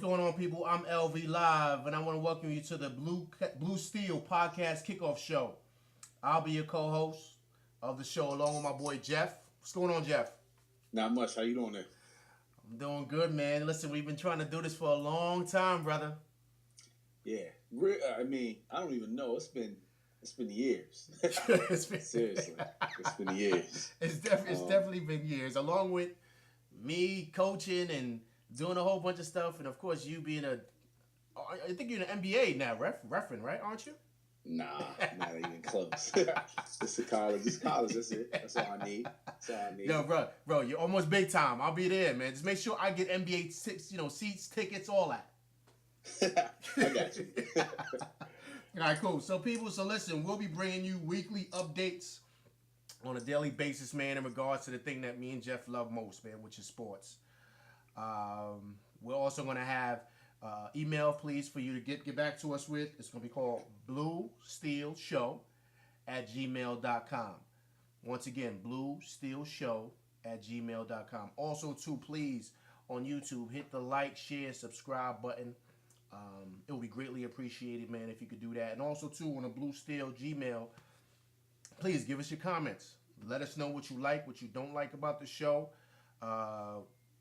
What's going on, people? I'm LV Live, and I want to welcome you to the Blue Steel Podcast Kickoff Show. I'll be your co-host of the show, along with my boy Jeff. What's going on, Jeff? Not much. How you doing there? I'm doing good, man. Listen, we've been trying to do this for a long time, brother. Yeah. I mean, I don't even know. It's been years. it's been, Seriously, it's been years. It's definitely been years, along with me coaching and doing a whole bunch of stuff, and of course you being I think you're in the NBA now, referring, right? Aren't you? Nah, not even close. It's a college. It's college. That's it. That's all I need. That's all I need. Yo, bro, you're almost big time. I'll be there, man. Just make sure I get NBA seats, tickets, all that. I got you. All right, cool. So, listen, we'll be bringing you weekly updates on a daily basis, man, in regards to the thing that me and Jeff love most, man, which is sports. We're also going to have email, please, for you to get back to us with. It's going to be called bluesteelshow@gmail.com. Once again, bluesteelshow@gmail.com. Also, too, please, on YouTube, hit the like, share, subscribe button. It will be greatly appreciated, man, if you could do that. And also, too, on the Blue Steel Gmail, please give us your comments. Let us know what you like, what you don't like about the show.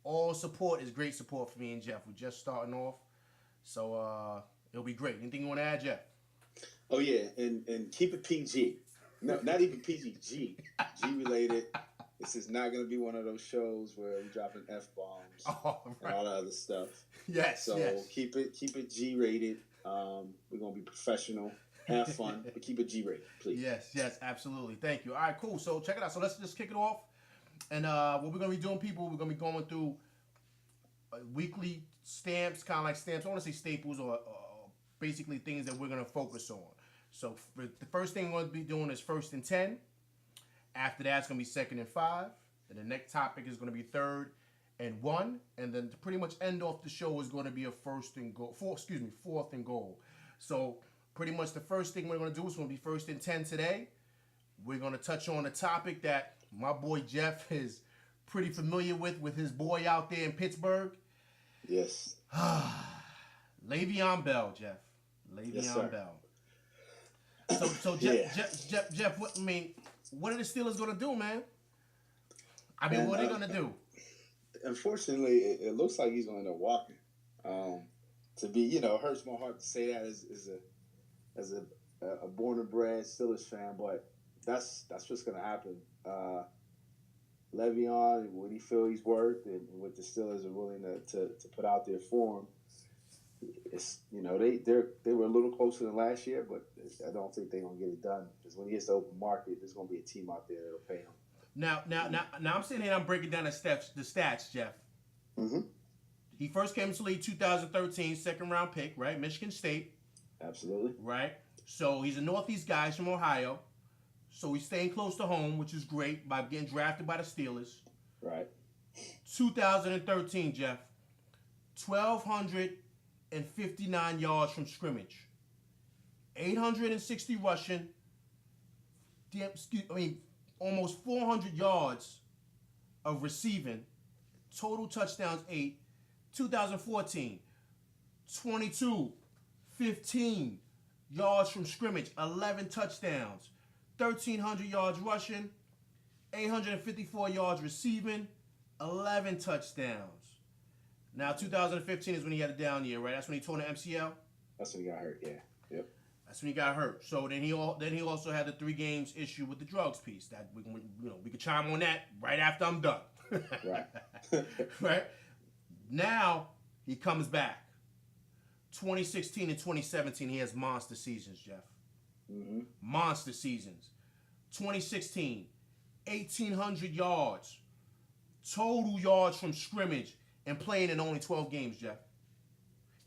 All support is great support for me and Jeff. We're just starting off, so it'll be great. Anything you want to add, Jeff? Oh yeah, and keep it PG. No, not even PG. G related. This is not going to be one of those shows where we're dropping F-bombs and all that other stuff. Yes. So yes. keep it G rated. We're going to be professional, have fun, but keep it G rated, please. Yes, absolutely. Thank you. All right, cool. So check it out. So let's just kick it off. And what we're going to be doing, people, we're going to be going through weekly stamps, kind of like stamps. I want to say staples or basically things that we're going to focus on. So the first thing we're going to be doing is 1st and 10. After that, it's going to be 2nd and 5. And the next topic is going to be 3rd and 1. And then to pretty much end off the show is going to be a 4th and goal. So pretty much the first thing we're going to do is going to be 1st and 10 today. We're going to touch on a topic that my boy Jeff is pretty familiar with his boy out there in Pittsburgh. Yes. Leveon Bell, Jeff. Leveon Bell. So Jeff, what are the Steelers going to do, man? What are they going to do? Unfortunately, it looks like he's going to end up walking. To be, it hurts my heart to say that as a born and bred Steelers fan, but that's what's going to happen. Le'Veon, what he feel he's worth, and what the Steelers are willing to put out there for him. It's they were a little closer than last year, but I don't think they're gonna get it done because when he hits the open market, there's gonna be a team out there that'll pay him. Now I'm sitting here and I'm breaking down the stats, Jeff. Mm-hmm. He first came into the league 2013, second round pick, right? Michigan State. Absolutely. Right. So he's a Northeast guy, he's from Ohio. So he's staying close to home, which is great by getting drafted by the Steelers. Right. 2013, Jeff. 1,259 yards from scrimmage. 860 rushing. Almost 400 yards of receiving. Total touchdowns 8. 2014, 22, 15 yards from scrimmage, 11 touchdowns. 1,300 yards rushing, 854 yards receiving, 11 touchdowns. Now, 2015 is when he had a down year, right? That's when he tore the MCL? That's when he got hurt, yeah. Yep. That's when he got hurt. So then he also had the 3 games issue with the drugs piece. That we could chime on that right after I'm done. Right. Right? Now, he comes back. 2016 and 2017, he has monster seasons, Jeff. Mm-hmm. Monster seasons. 2016, 1,800 yards. Total yards from scrimmage and playing in only 12 games, Jeff.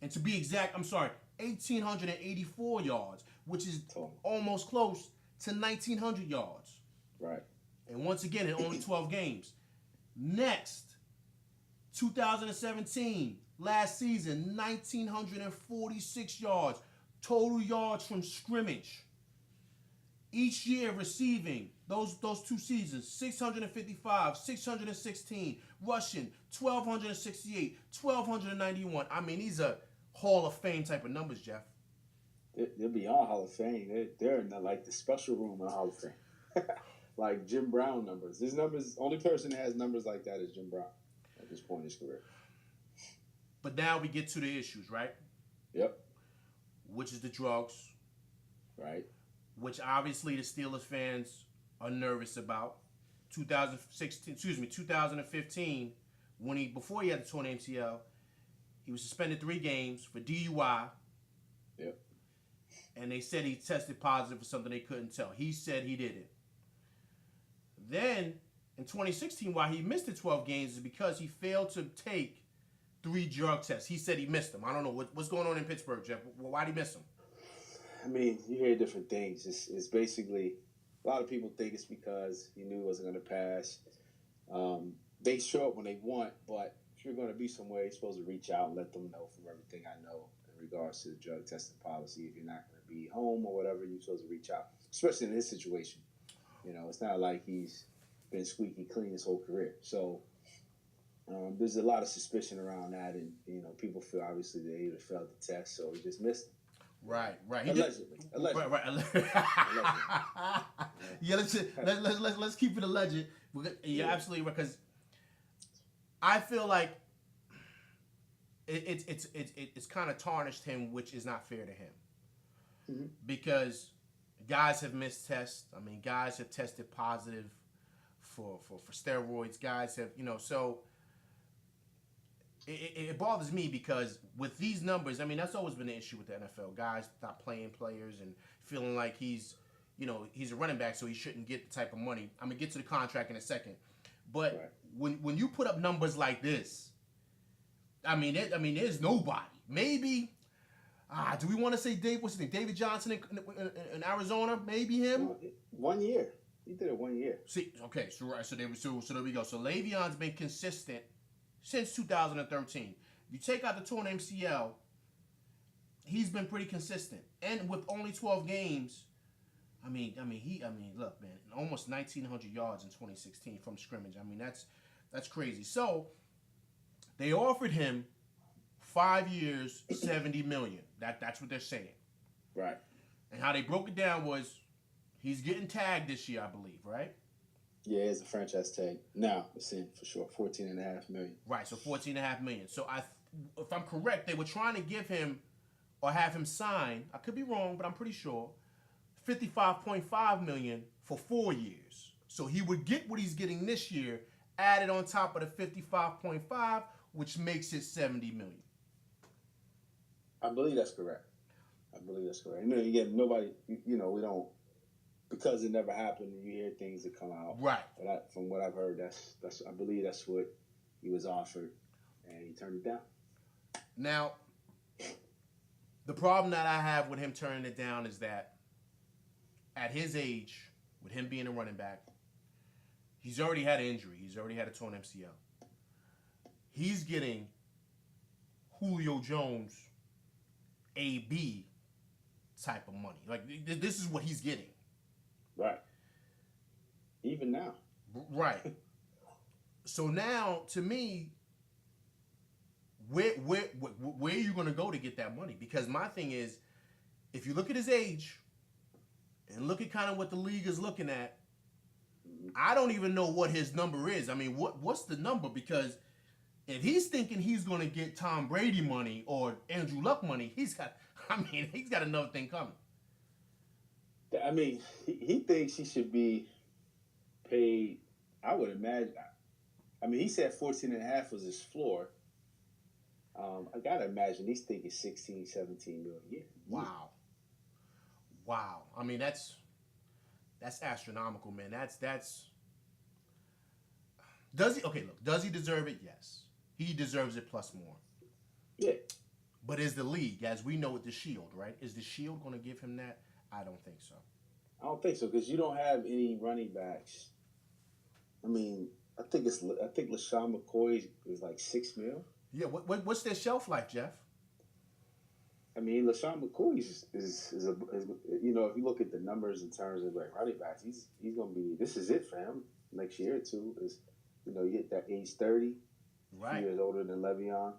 And to be exact, 1,884 yards, which is almost close to 1,900 yards. Right. And once again, in only 12 games. Next, 2017, last season, 1,946 yards. Total yards from scrimmage. Each year receiving those 2 seasons, 655, 616, rushing 1268, 1291. I mean, these are Hall of Fame type of numbers, Jeff. They're beyond Hall of Fame. They're in like the special room in Hall of Fame. Like Jim Brown numbers. His numbers, only person that has numbers like that is Jim Brown at this point in his career. But now we get to the issues, right? Yep. Which is the drugs. Right. Which obviously the Steelers fans are nervous about. 2015, before he had the torn MCL, he was suspended 3 games for DUI. Yep. And they said he tested positive for something they couldn't tell. He said he didn't. Then in 2016, why he missed the 12 games is because he failed to take 3 drug tests. He said he missed them. I don't know what's going on in Pittsburgh, Jeff. Why did he miss them? I mean, you hear different things. It's basically, a lot of people think it's because he knew he wasn't going to pass. They show up when they want, but if you're going to be somewhere, you're supposed to reach out and let them know. From everything I know in regards to the drug testing policy, if you're not going to be home or whatever, you're supposed to reach out, especially in his situation. You know, it's not like he's been squeaky clean his whole career. So there's a lot of suspicion around that, and people feel obviously they either failed the test, so he just missed it. Right. Allegedly. Right. Yeah, let's keep it alleged. You're absolutely right, because I feel like it's kind of tarnished him, which is not fair to him. Mm-hmm. Because guys have missed tests. I mean, guys have tested positive for steroids. Guys have, so it bothers me because with these numbers, I mean, that's always been an issue with the NFL. Guys not playing players and feeling like he's a running back, so he shouldn't get the type of money. I'm going to get to the contract in a second. But right. when you put up numbers like this, I mean, there's nobody. Maybe, do we want to say David Johnson in Arizona? Maybe him? 1 year. He did it 1 year. See, okay, so there we go. So Le'Veon's been consistent since 2013. You take out the torn MCL, he's been pretty consistent. And with only 12 games, look, man, almost 1,900 yards in 2016 from scrimmage. I mean, that's crazy. So they offered him 5 years, $70 million. That's what they're saying. Right. And how they broke it down was he's getting tagged this year, I believe, right? Yeah, it's a franchise tag. Now, it's in for sure, $14.5 million. Right, so $14.5 million. So if I'm correct, they were trying to give him or have him sign, I could be wrong, but I'm pretty sure, $55.5 million for 4 years. So he would get what he's getting this year, added on top of the 55.5, which makes it $70 million. I believe that's correct. And then again, nobody, we don't, because it never happened, you hear things that come out. Right. But from what I've heard, that's I believe that's what he was offered, and he turned it down. Now, the problem that I have with him turning it down is that at his age, with him being a running back, he's already had an injury. He's already had a torn MCL. He's getting Julio Jones AB type of money. Like, this is what he's getting. Right. Even now. Right. So now, to me, where are you going to go to get that money? Because my thing is, if you look at his age and look at kind of what the league is looking at, I don't even know what his number is. I mean, what's the number? Because if he's thinking he's going to get Tom Brady money or Andrew Luck money, he's got another thing coming. I mean, he thinks he should be paid, I would imagine. I mean, he said 14.5 was his floor. I got to imagine he's thinking 16, 17 million a year. Wow. I mean, that's astronomical, man. That's does he deserve it? Yes. He deserves it plus more. Yeah. But is the league, as we know with the Shield, right? Is the Shield going to give him that? I don't think so. I don't think so, because you don't have any running backs. I mean, I think LaShawn McCoy is like $6 million. Yeah, what's their shelf life, Jeff? I mean, LaShawn McCoy is you know, if you look at the numbers in terms of like running backs, he's gonna be, this is it for him next year or two. Is, you know, you get that age 30, a few Right. years older than Le'Veon.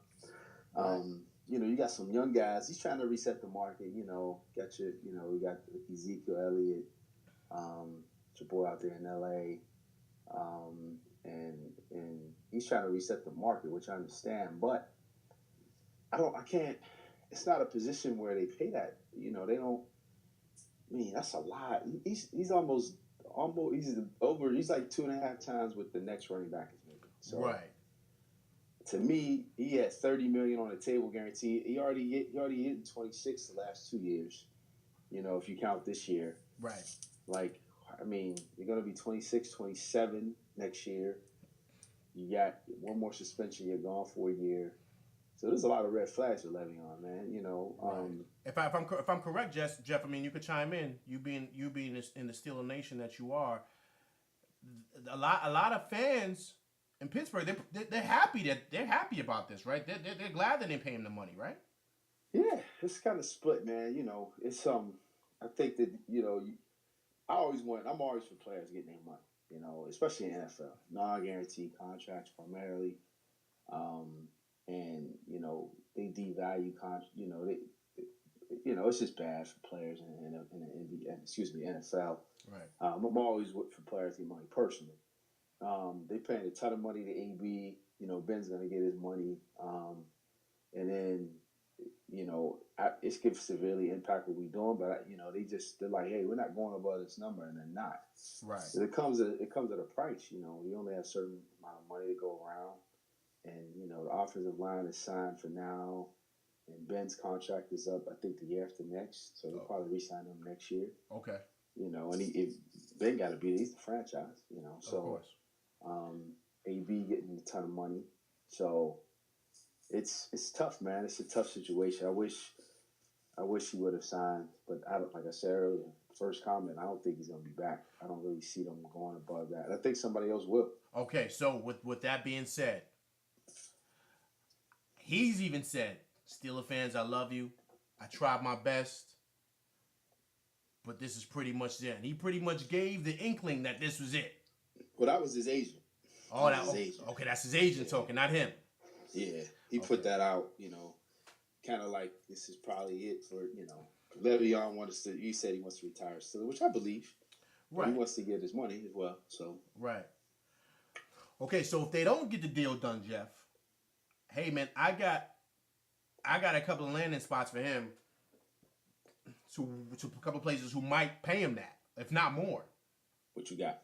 Right. You know, you got some young guys. He's trying to reset the market. You know, we got Ezekiel Elliott, your boy out there in LA, and he's trying to reset the market, which I understand. But I can't. It's not a position where they pay that. You know, they don't. I mean, that's a lot. He's almost he's over. He's like 2.5 times what the next running back is making. So, right. to me, he had $30 million on the table guaranteed. He already hit in 26 the last 2 years. You know, if you count this year. Right. Like, I mean, you're gonna be 26, 27 next year. You got one more suspension. You're gone for a year. So there's a lot of red flags with Le'Veon, man. You know, if I'm correct, Jeff, I mean, you could chime in. You being in the Steeler Nation that you are, a lot of fans in Pittsburgh, they're happy about this, right? They're glad that they pay him the money, right? Yeah, it's kind of split, man. You know, it's I think that, you know, I'm always for players getting their money. You know, especially in NFL, non-guaranteed contracts primarily. And you know, they devalue you know, you know, it's just bad for players in the NFL. Right. I'm always for players to get money personally. They paying a ton of money to AB. You know, Ben's gonna get his money, and then, you know, it's going to severely impact what we're doing. But you know, they're like, hey, we're not going above this number, and they're not. Right. So it comes at a price. You know, we only have a certain amount of money to go around. And, you know, the offensive line is signed for now. And Ben's contract is up, I think, the year after next. So they'll probably re-sign him next year. Okay. You know, and Ben got to be, he's the franchise, you know. So, of course. AB getting a ton of money. So it's tough, man. It's a tough situation. I wish he would have signed. But like I said earlier, first comment, I don't think he's going to be back. I don't really see them going above that. I think somebody else will. Okay, so with that being said, he's even said, Steeler fans, I love you. I tried my best. But this is pretty much it. And he pretty much gave the inkling that this was it. Well, that was his agent. Oh, okay, that's his agent talking, not him. Yeah, he put that out, you know, kind of like this is probably it for, you know, Le'Veon he said he wants to retire still, which I believe. Right. He wants to get his money as well, so. Right. Okay, so if they don't get the deal done, Jeff, hey, man, I got a couple of landing spots for him to a couple of places who might pay him that, if not more. What you got?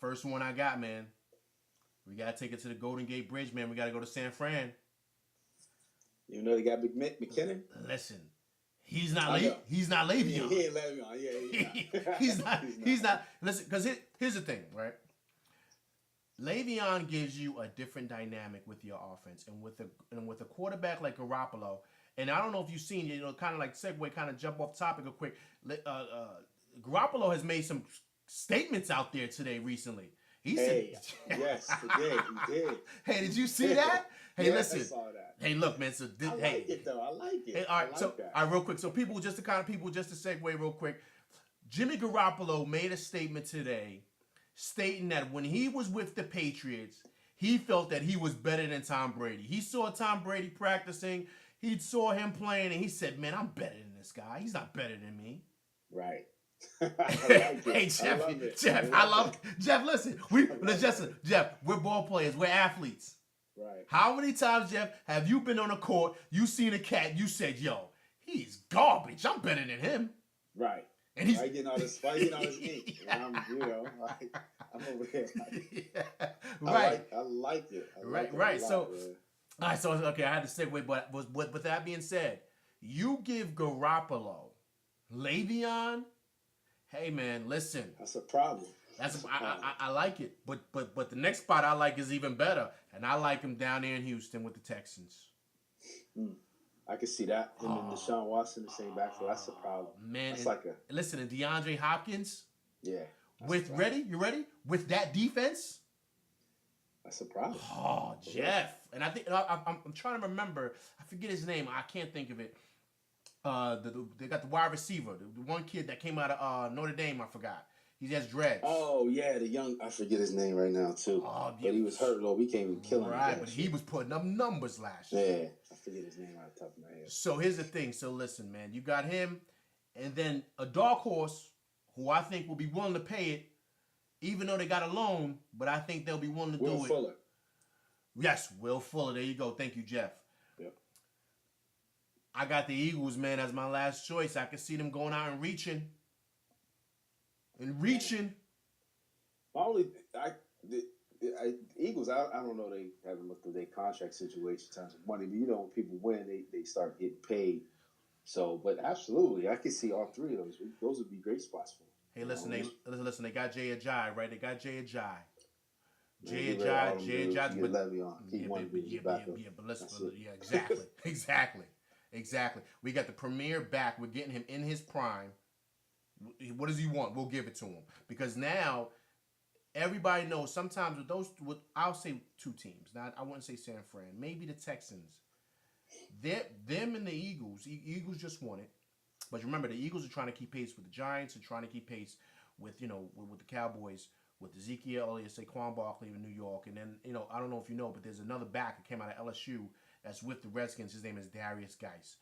First one I got, man. We got to take it to the Golden Gate Bridge, man. We got to go to San Fran. You know they got McKinnon? Listen, he's not Le'Veon. He ain't Le'Veon. Yeah. He's not. Listen, because here's the thing, right? Le'Veon gives you a different dynamic with your offense, and with a quarterback like Garoppolo. And I don't know if you've seen, you know, kind of like segue, kind of jump off topic real quick. Garoppolo has made some statements out there today recently. He said, yes, he did. Hey, did you see that? Hey, yes, listen. I saw that. Hey, look, man. So I like it though. I like it. Hey, all right, all right, real quick. So just to segue real quick. Jimmy Garoppolo made a statement today stating that when he was with the Patriots, he felt that he was better than Tom Brady. He saw Tom Brady practicing. He saw him playing, and he said, man, I'm better than this guy. He's not better than me. Right. Hey, Jeff, listen. Jeff, we're ball players. We're athletes. Right. How many times, Jeff, have you been on a court, you seen a cat, you said, yo, he's garbage. I'm better than him. Right. And he's getting all this ink. And I'm over here. Right. I like it. Right. So, all right. So, okay, I had to segue, but with that being said, you give Garoppolo, Le'Veon, hey, man, listen. That's a problem. I like it, but the next spot I like is even better, and I like him down there in Houston with the Texans. I can see that. Him and Deshaun Watson the same backfield. That's a problem. Man, that's listen, and DeAndre Hopkins. Yeah. You ready? With that defense, That's a problem. Oh, Jeff. And I think I'm trying to remember. I forget his name. I can't think of it. They got the wide receiver, the one kid that came out of Notre Dame. I forgot. He has dreads. Oh yeah, the young. I forget his name right now too. But he was hurt. Lord, we can't even kill him. Right, but he was putting up numbers last year. Yeah, I forget his name out of the top of my head. So here's the thing. So listen, man, you got him, and then a dark horse who I think will be willing to pay it, even though they got a loan. But I think they'll be willing to do it. Will Fuller. Yes, Will Fuller. There you go. Thank you, Jeff. Yep. I got the Eagles, man, as my last choice. I can see them going out and reaching. Eagles, I don't know. They haven't looked at their contract situation in terms of money, but when people win, they start getting paid. So, but absolutely, I can see all three of those. Those would be great spots for them. Hey, listen, they got Jay Ajayi, right? They got Jay Ajayi. Jay Ajayi's but Leveon. Exactly. We got the premier back. We're getting him in his prime. What does he want? We'll give it to him because now everybody knows. Sometimes with I'll say two teams. Now I wouldn't say San Fran. Maybe the Texans. Them and the Eagles. Eagles just won it, but remember the Eagles are trying to keep pace with the Giants and trying to keep pace with with the Cowboys. With Ezekiel Elliott, Saquon Barkley in New York, and then I don't know if you know, but there's another back that came out of LSU that's with the Redskins. His name is Darius Geis.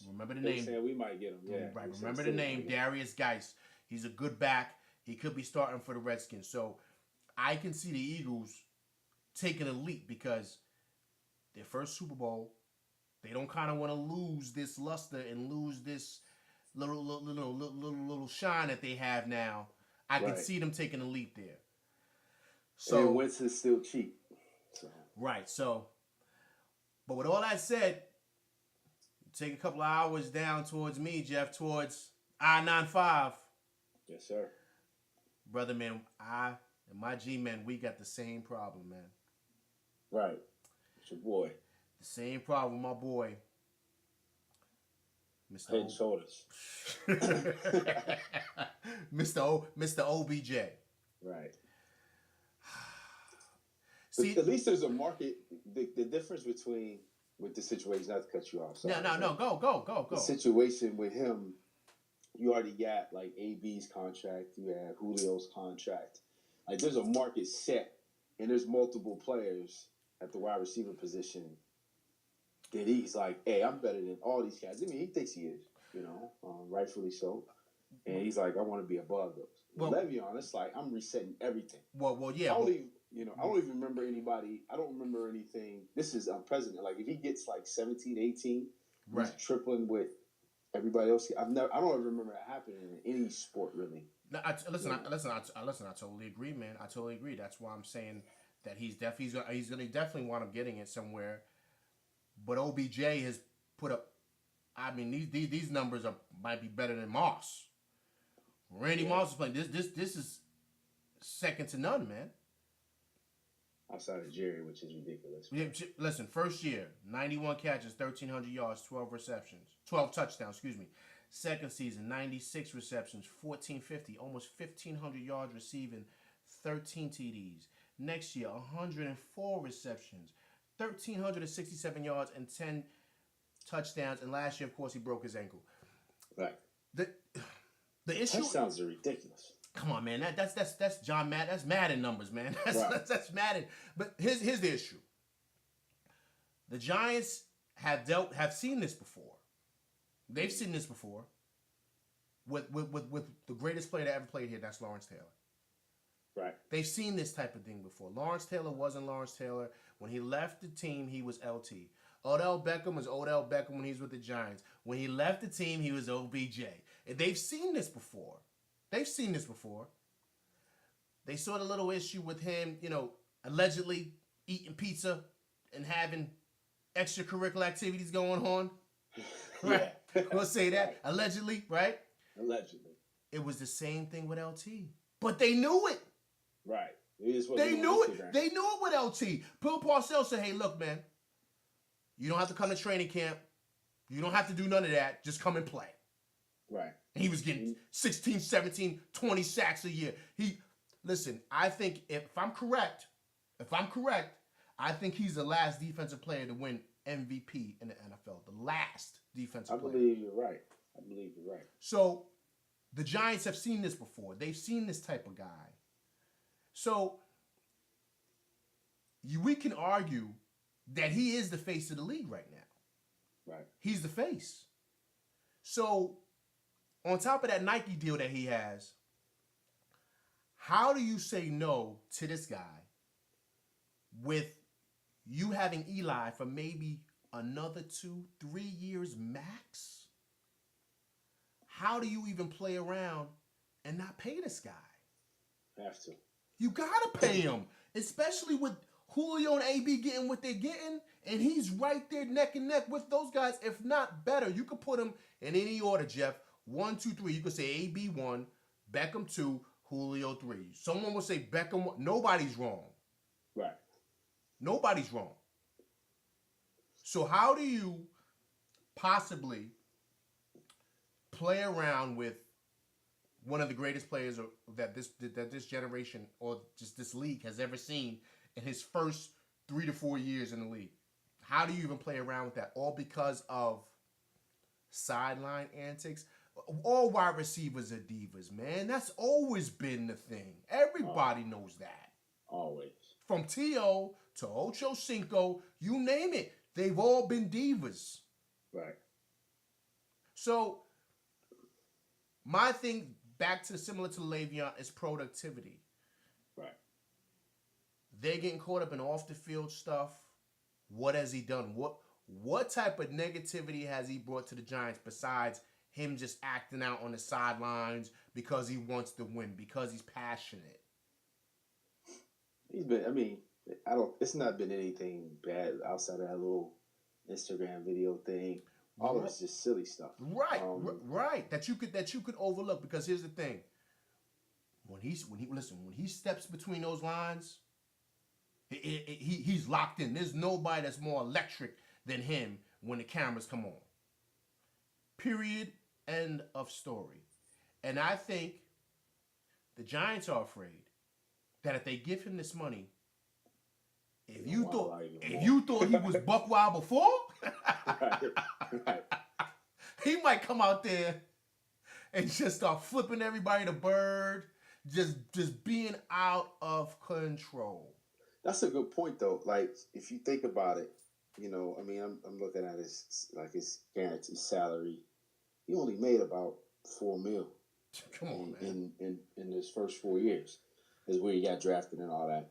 Remember the name? Saying we might get him. Yeah, right. Remember the name, Darius Geis. He's a good back. He could be starting for the Redskins. So I can see the Eagles taking a leap because their first Super Bowl, they don't kind of want to lose this luster and lose this little shine that they have now. I can see them taking a leap there. So and Wentz is still cheap. So. Right. So, but with all that said, take a couple of hours down towards me, Jeff, towards I-95. Yes, sir. Brother, man, I and my G-men, we got the same problem, man. Right. It's your boy. The same problem, my boy. Head and shoulders. Mr. OBJ. Right. See, at least there's a market. The difference between with the situation, not to cut you off. Sorry, no. Go. The situation with him, you already got like AB's contract. You have Julio's contract. Like there's a market set, and there's multiple players at the wide receiver position that he's like, hey, I'm better than all these guys. I mean, he thinks he is, rightfully so. And he's like, I want to be above those. Well, Leveon, it's like I'm resetting everything. Well, yeah. I don't even remember anybody. I don't remember anything. This is unprecedented. Like if he gets like 17, 18, right, he's tripling with everybody else. I don't ever remember that happening in any sport really. No, I totally agree, man. I totally agree. That's why I'm saying that he's gonna definitely wind up getting it somewhere. But OBJ has put up. I mean, these numbers might be better than Moss. Randy Moss is playing. This is second to none, man. Outside of Jerry, which is ridiculous. Yeah, listen, first year, 91 catches, 1,300 yards, 12 touchdowns. Second season, 96 receptions, 1,450, almost 1,500 yards receiving, 13 TDs. Next year, 104 receptions, 1,367 yards and 10 touchdowns. And last year, of course, he broke his ankle. Right. The issue. Touchdowns are ridiculous. Come on, man. That's John Madden. That's Madden numbers, man. That's Madden. But here's the issue. The Giants have seen this before. They've seen this before. With the greatest player that ever played here. That's Lawrence Taylor. Right. They've seen this type of thing before. Lawrence Taylor wasn't Lawrence Taylor. When he left the team, he was LT. Odell Beckham was Odell Beckham when he was with the Giants. When he left the team, he was OBJ. And they've seen this before. They saw the little issue with him, allegedly eating pizza and having extracurricular activities going on. Right? Yeah. We'll say that. Right. Allegedly, right? Allegedly. It was the same thing with LT. But they knew it. Right. They knew it. They knew it with LT. Bill Parcells said, hey, look, man, you don't have to come to training camp. You don't have to do none of that. Just come and play. Right. And he was getting 16, 17, 20 sacks a year. Listen, I think if I'm correct, if I'm correct, I think he's the last defensive player to win MVP in the NFL. The last defensive player. I believe you're right. So the Giants have seen this before. They've seen this type of guy. So we can argue that he is the face of the league right now. Right. He's the face. So on top of that Nike deal that he has, how do you say no to this guy with you having Eli for maybe another 2-3 years max? How do you even play around and not pay this guy? Have to. You gotta pay him, especially with Julio and AB getting what they're getting, and he's right there neck and neck with those guys, if not better. You could put him in any order, Jeff. 1, 2, 3. You could say AB 1, Beckham 2, Julio 3. Someone will say Beckham 1. Nobody's wrong. Right. Nobody's wrong. So how do you possibly play around with one of the greatest players that this generation or just this league has ever seen in his first 3 to 4 years in the league? How do you even play around with that? All because of sideline antics? All wide receivers are divas, man. That's always been the thing. Everybody knows that. Always. From T.O. to Ocho Cinco, you name it. They've all been divas. Right. So, my thing, back to similar to Le'Veon, is productivity. Right. They're getting caught up in off the field stuff. What has he done? What type of negativity has he brought to the Giants besides him just acting out on the sidelines because he wants to win, because he's passionate? He's been. It's not been anything bad outside of that little Instagram video thing. All of it's just silly stuff. Right, right. That you could overlook, because here's the thing. When he steps between those lines, he's locked in. There's nobody that's more electric than him when the cameras come on. Period. End of story. And I think the Giants are afraid that if they give him this money, if you thought he was buck wild before, right. he might come out there and just start flipping everybody the bird, just being out of control. That's a good point, though. Like, if you think about it, I'm looking at his guaranteed salary. He only made about $4 million. Come on, man. In his first 4 years, is where he got drafted and all that.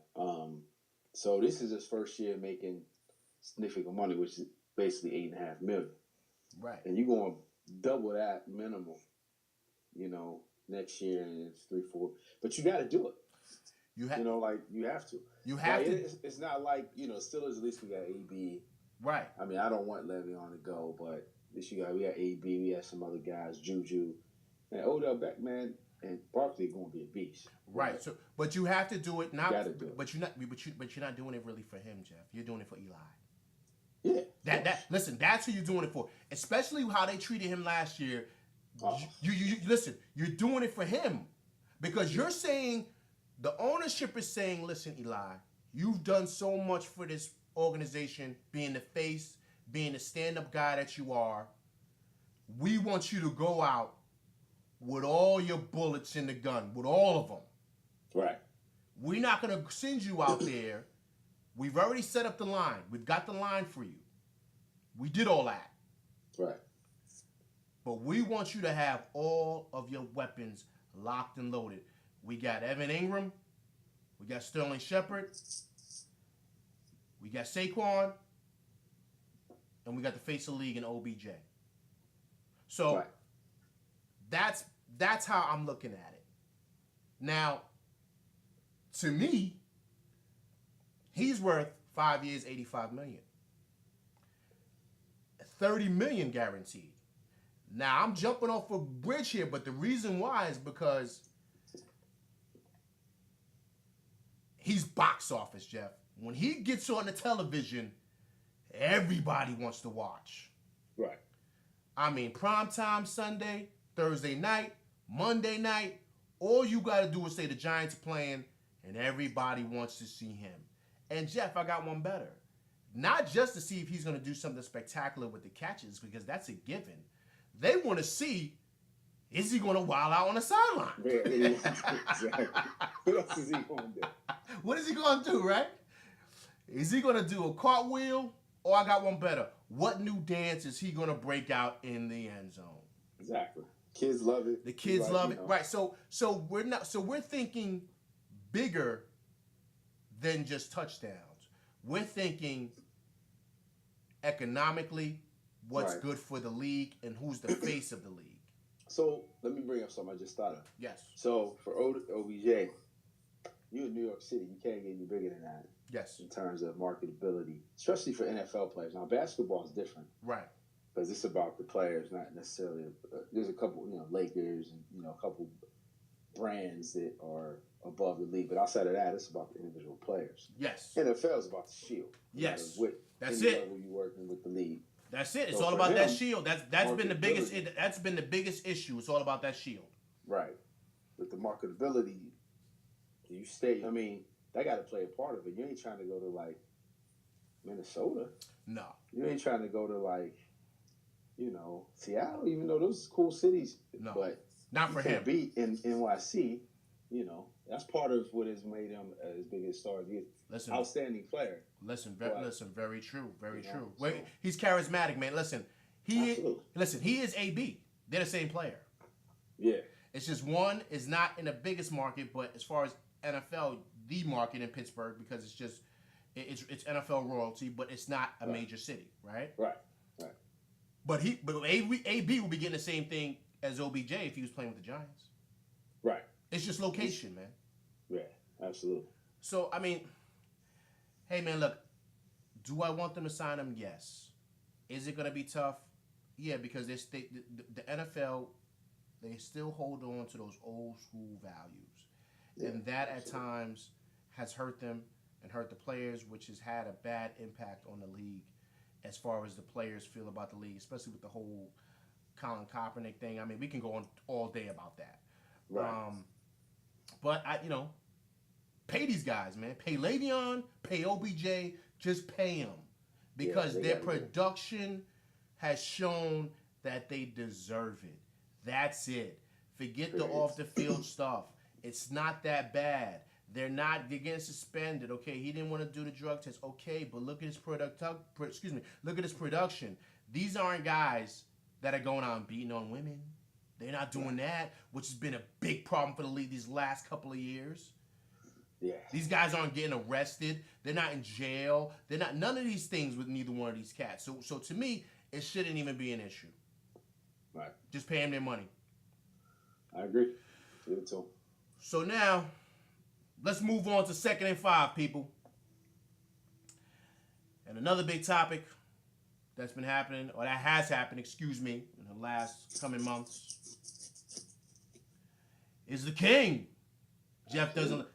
So this is his first year making significant money, which is basically $8.5 million. Right. And you're going to double that minimum, next year, and it's 3-4. But you got to do it. You have to. You have to. It's not like, Steelers, at least we got AB. Right. I mean, I don't want Le'Veon to go, but at least we got AB, we have some other guys, Juju, and Odell Beckham and Barkley going to be a beast. Right. So, but you have to do it. Not. You got to do it. But you're not doing it really for him, Jeff. You're doing it for Eli. Yeah. Listen, that's who you're doing it for. Especially how they treated him last year. You listen, you're doing it for him, because you're saying, the ownership is saying, listen, Eli, you've done so much for this organization, being the face, being the stand-up guy that you are. We want you to go out with all your bullets in the gun, with all of them. Right. We're not going to send you out there. We've already set up the line. We've got the line for you. We did all that. Right. But we want you to have all of your weapons locked and loaded. We got Evan Ingram. We got Sterling Shepard. We got Saquon. And we got the face of the league in OBJ. So right. that's how I'm looking at it. Now, to me, he's worth 5 years, $85 million. $30 million guaranteed. Now, I'm jumping off a bridge here, but the reason why is because he's box office, Jeff. When he gets on the television, everybody wants to watch. Right. I mean, primetime Sunday, Thursday night, Monday night, all you got to do is say the Giants are playing, and everybody wants to see him. And Jeff, I got one better. Not just to see if he's going to do something spectacular with the catches, because that's a given. They want to see, is he going to wild out on the sideline? Yeah, exactly. What else is he going to do? What is he going to do, right? Is he going to do a cartwheel? Or I got one better. What new dance is he going to break out in the end zone? Exactly. Kids love it. The kids love it. Right. So we're thinking bigger than just touchdowns. We're thinking economically, what's good for the league and who's the face of the league. So let me bring up something I just thought of. Yes. So for OBJ, you in New York City, you can't get any bigger than that. Yes. In terms of marketability, especially for NFL players. Now basketball is different. Right. Because it's about the players, not necessarily. There's a couple, Lakers and a couple brands that are above the league, but outside of that, it's about the individual players. Yes. NFL is about the shield. Yes. That's it. Level you working with the league. That's it. It's all about that shield. That's been the biggest. That's been the biggest issue. It's all about that shield. Right. With the marketability, you stay. I mean, that got to play a part of it. You ain't trying to go to like Minnesota. No. You ain't trying to go to like, Seattle. Even though those are cool cities. No. But not for him. Be in NYC. That's part of what has made him as big as star. He's an outstanding player. Listen, very true, very true. Wait, he's charismatic, man. Listen, he is AB. They're the same player. Yeah. It's just one is not in the biggest market, but as far as NFL, the market in Pittsburgh, because it's NFL royalty, but it's not a major city, right? Right. But AB will be getting the same thing as OBJ if he was playing with the Giants. Right. It's just location, man. Yeah, absolutely. So, I mean, hey, man, look, do I want them to sign him? Yes. Is it going to be tough? Yeah, because the NFL, they still hold on to those old school values. Yeah, and that absolutely. At times has hurt them and hurt the players, which has had a bad impact on the league as far as the players feel about the league, especially with the whole Colin Kaepernick thing. I mean, we can go on all day about that. Right. But pay these guys, man. Pay Leveon, pay OBJ, just pay them. Because their production has shown that they deserve it. That's it. Forget the off-the-field stuff. It's not that bad. They're getting suspended. Okay, he didn't want to do the drug test. Okay, but look at his look at his production. These aren't guys that are going out and beating on women. They're not doing that, which has been a big problem for the league these last couple of years. Yeah. These guys aren't getting arrested. They're not in jail. They're not none of these things with neither one of these cats. So to me, it shouldn't even be an issue. Right. Just pay them their money. I agree. Give it to them. So now, let's move on to 2nd and 5, people. And another big topic that's been happening, or that has happened, in the last coming months, is the King. Jeff doesn't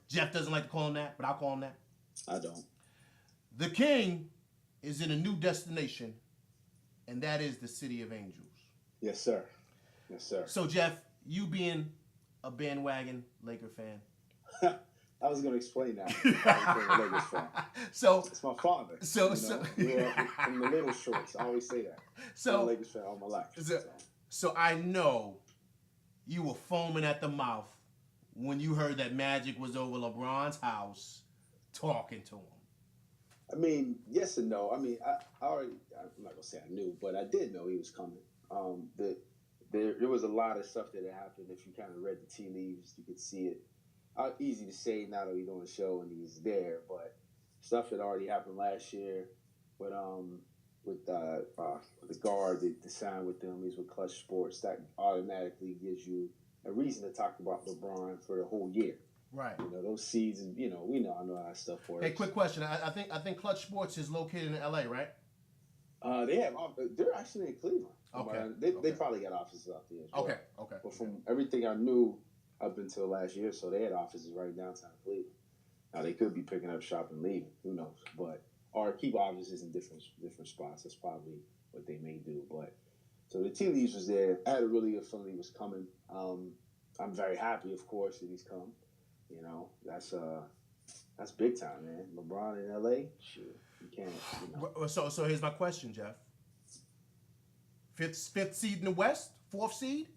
like to call him that, but I'll call him that. I don't. The King is in a new destination, and that is the City of Angels. Yes, sir. Yes, sir. So, Jeff, you being a bandwagon Laker fan. I was going to explain that. I'm a Lakers fan. So it's my father. So from the little shorts. I always say that. I'm a Lakers fan all my life. So I know you were foaming at the mouth when you heard that Magic was over LeBron's house talking to him. I mean, yes and no. I mean, I'm not going to say I knew, but I did know he was coming. There was a lot of stuff that had happened. If you kind of read the tea leaves, you could see it. Easy to say now that we're doing a show and he's there, but stuff that already happened last year with the guard that signed with them. He's with Clutch Sports. That automatically gives you a reason to talk about LeBron for the whole year. Right. Those seasons. I know how that stuff works. Hey, quick question. I think Clutch Sports is located in LA, right? They're actually in Cleveland. Okay. They probably got offices out there as well. Okay. But from everything I knew up until last year, so they had offices right downtown Cleveland. Now they could be picking up shop and leaving, who knows? Or keep offices in different spots. That's probably what they may do. But so the tea leaves was there. I had a really good feeling he was coming. I'm very happy, of course, that he's come. That's That's big time, man. LeBron in LA, shit, you can't, you know. So here's my question, Jeff. Fifth seed in the West, fourth seed.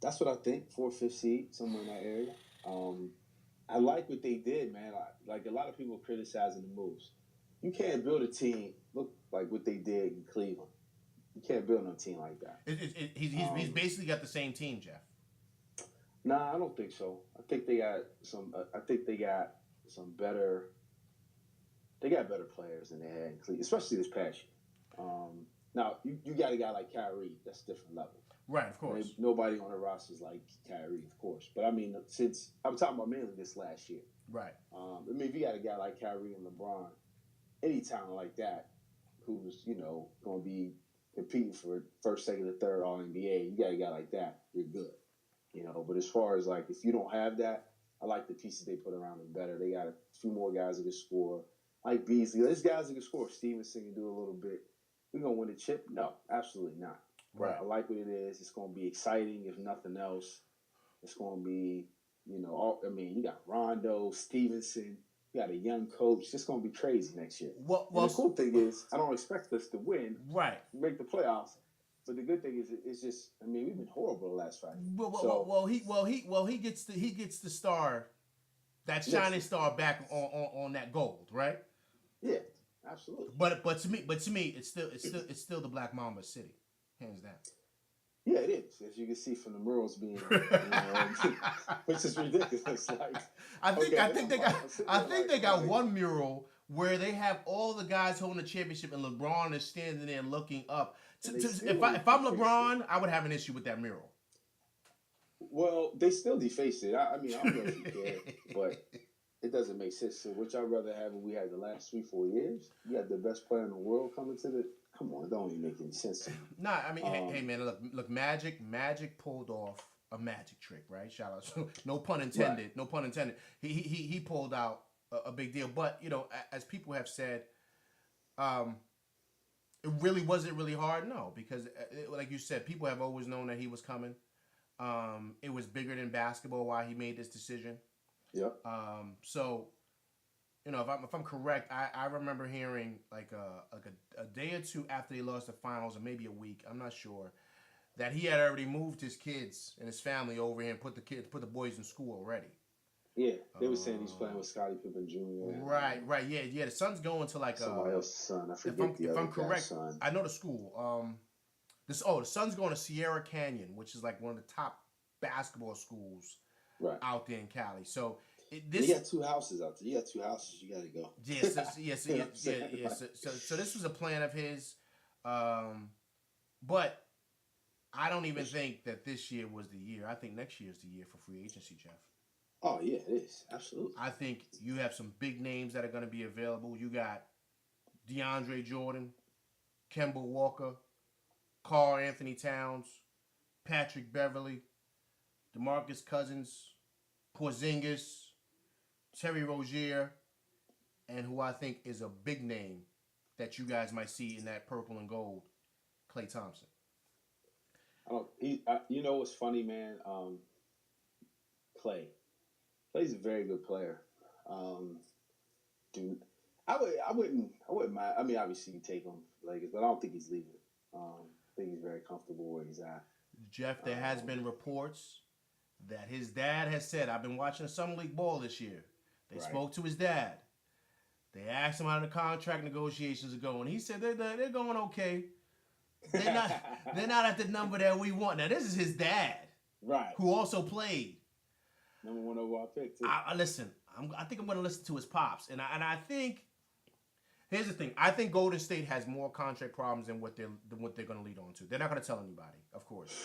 That's what I think. Fourth, fifth seed, somewhere in that area. Um, I like what they did, man. Like a lot of people criticizing the moves. You can't build a team look like what they did in Cleveland. You can't build no team like that. He's basically got the same team, Jeff. Nah, I don't think so. I think they got some. I think they got some better. They got better players than they had in Cleveland, especially this past year. Now you got a guy like Kyrie. That's a different level. Right, of course. Nobody on the roster is like Kyrie, of course. But I mean, since I'm talking about mainly this last year. Right. I mean, if you got a guy like Kyrie and LeBron, any talent like that, who's going to be competing for first, second, or third All NBA, you got a guy like that, you're good. But as far as like if you don't have that, I like the pieces they put around them better. They got a few more guys that can score. Like Beasley, there's guys that can score. Stevenson can do a little bit. We're gonna win the chip? No, absolutely not. Right. But I like what it is. It's gonna be exciting, if nothing else. It's gonna be, you got Rondo, Stevenson. You got a young coach. It's gonna be crazy next year. Well, the cool thing is, I don't expect us to win, right, make the playoffs. But the good thing is, it's just, I mean, we've been horrible the last 5 years. He gets the star, that shining star back on that gold, right? Yeah, absolutely. But to me, it's still the Black Mamba city, hands down. Yeah, it is. As you can see from the murals being, which is ridiculous. Like, I think they got one mural where they have all the guys holding the championship and LeBron is standing there looking up. If I'm LeBron, I would have an issue with that mural. Well, they still defaced it. I mean, I don't know if you care, but it doesn't make sense. So, which I'd rather have when we had the last 3-4 years. You had the best player in the world coming to the. Come on, it don't even make any sense to me. Nah, I mean, hey man, look, Magic pulled off a magic trick, right? Shout out, no pun intended, right. No pun intended. He pulled out a big deal, but as people have said, it really wasn't really hard, no, because like you said, people have always known that he was coming. It was bigger than basketball why he made this decision. Yep. So. If I'm correct, I remember hearing like a day or two after they lost the finals, or maybe a week, I'm not sure, that he had already moved his kids and his family over here and put the boys in school already. Yeah, they were saying he's playing with Scottie Pippen Jr. Right, yeah. The son's going to like somebody else's son. I forget if I'm correct, son. I know the school. The son's going to Sierra Canyon, which is like one of the top basketball schools out there in Cali. So. You got 2 houses out there. You got 2 houses. You got to go. Yes. So this was a plan of his, but I don't even think that this year was the year. I think next year is the year for free agency, Jeff. Oh yeah, it is absolutely. I think you have some big names that are going to be available. You got DeAndre Jordan, Kemba Walker, Karl Anthony Towns, Patrick Beverly, DeMarcus Cousins, Porzingis, Terry Rozier, and who I think is a big name that you guys might see in that purple and gold, Klay Thompson. What's funny, man? Clay's a very good player. Dude, I wouldn't mind. I mean, obviously you take him Lakers, but I don't think he's leaving. I think he's very comfortable where he's at. Jeff, there has been reports that his dad has said, I've been watching Summer League ball this year. They spoke to his dad. They asked him how the contract negotiations are going. He said they're going okay. They're not at the number that we want. Now this is his dad, right? Who also played number 1 overall pick too. Listen, I think I'm going to listen to his pops, and I think here's the thing. I think Golden State has more contract problems than what they're going to lead on to. They're not going to tell anybody, of course.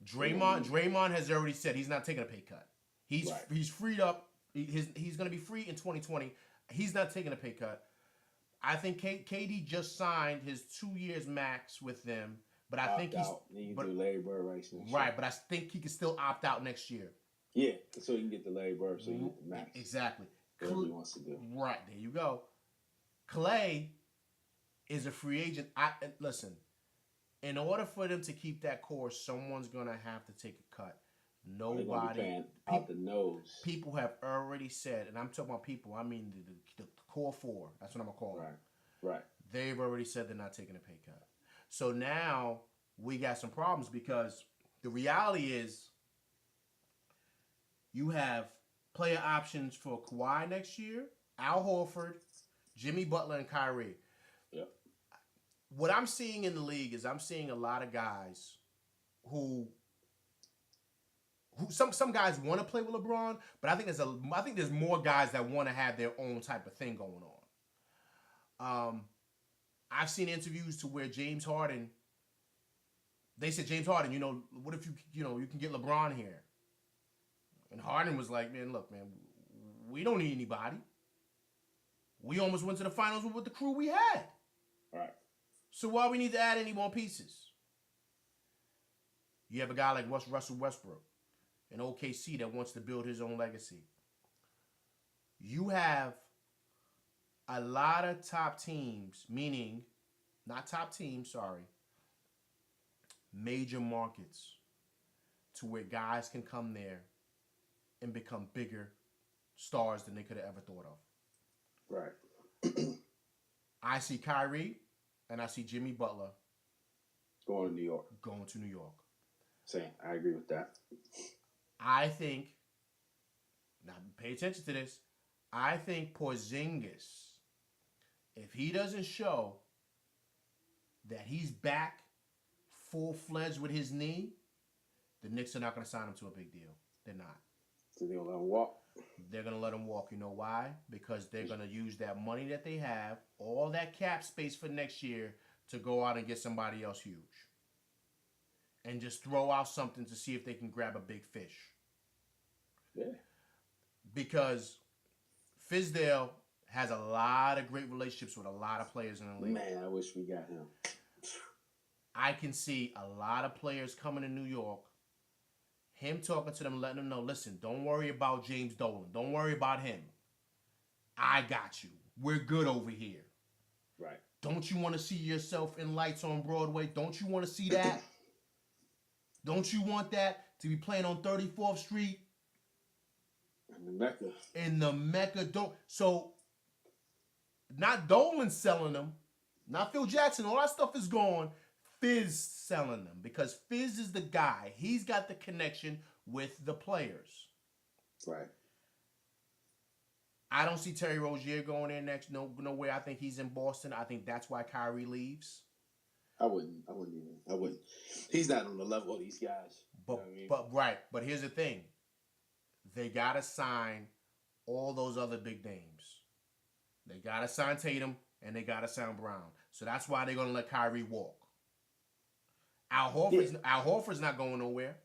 Draymond has already said he's not taking a pay cut. He's freed up. He's going to be free in 2020. He's not taking a pay cut. I think KD just signed his 2 years max with them, but I think he's do Larry Bird rights next right. year. But I think he can still opt out next year. Yeah, so he can get the Larry Bird, so he can get the max. Exactly. Whatever he wants to do. Right there, you go. Klay is a free agent. Listen. In order for them to keep that course, someone's going to have to take a cut. They're gonna be Nobody. paying out the nose. People have already said, and I'm talking about people. I mean the core four. That's what I'm gonna call them. Right. They've already said they're not taking a pay cut. So now we got some problems because the reality is you have player options for Kawhi next year, Al Horford, Jimmy Butler, and Kyrie. Yep. What I'm seeing in the league is I'm seeing a lot of guys who some guys want to play with LeBron, but I think there's more guys that want to have their own type of thing going on. I've seen interviews to where James Harden, they said, James Harden, what if you can get LeBron here? And Harden was like, man, look, man, we don't need anybody. We almost went to the finals with the crew we had. Right. So why we need to add any more pieces? You have a guy like Russell Westbrook in OKC that wants to build his own legacy. You have a lot of top teams, meaning, not top teams, sorry, major markets to where guys can come there and become bigger stars than they could have ever thought of. Right. I see Kyrie and I see Jimmy Butler going to New York. Same. I agree with that. I think, now pay attention to this, I think Porzingis, if he doesn't show that he's back full-fledged with his knee, the Knicks are not going to sign him to a big deal. They're not. So they're going to let him walk? They're going to let him walk. You know why? Because they're going to use that money that they have, all that cap space for next year, to go out and get somebody else huge. And just throw out something to see if they can grab a big fish. Yeah. Because Fizdale has a lot of great relationships with a lot of players in the league. Man, I wish we got him. I can see a lot of players coming to New York, him talking to them, letting them know, listen, don't worry about James Dolan. Don't worry about him. I got you. We're good over here. Right. Don't you want to see yourself in lights on Broadway? Don't you want to see that? Don't you want that to be playing on 34th Street? In the Mecca. In the Mecca. So, not Dolan selling them. Not Phil Jackson. All that stuff is gone. Fizz selling them. Because Fizz is the guy. He's got the connection with the players. Right. I don't see Terry Rozier going there next. No way. I think he's in Boston. I think that's why Kyrie leaves. I wouldn't. He's not on the level of these guys. But, you know what I mean? Right. But here's the thing. They got to sign all those other big names. They got to sign Tatum and they got to sign Brown. So that's why they're going to let Kyrie walk. Al Horford's not going nowhere.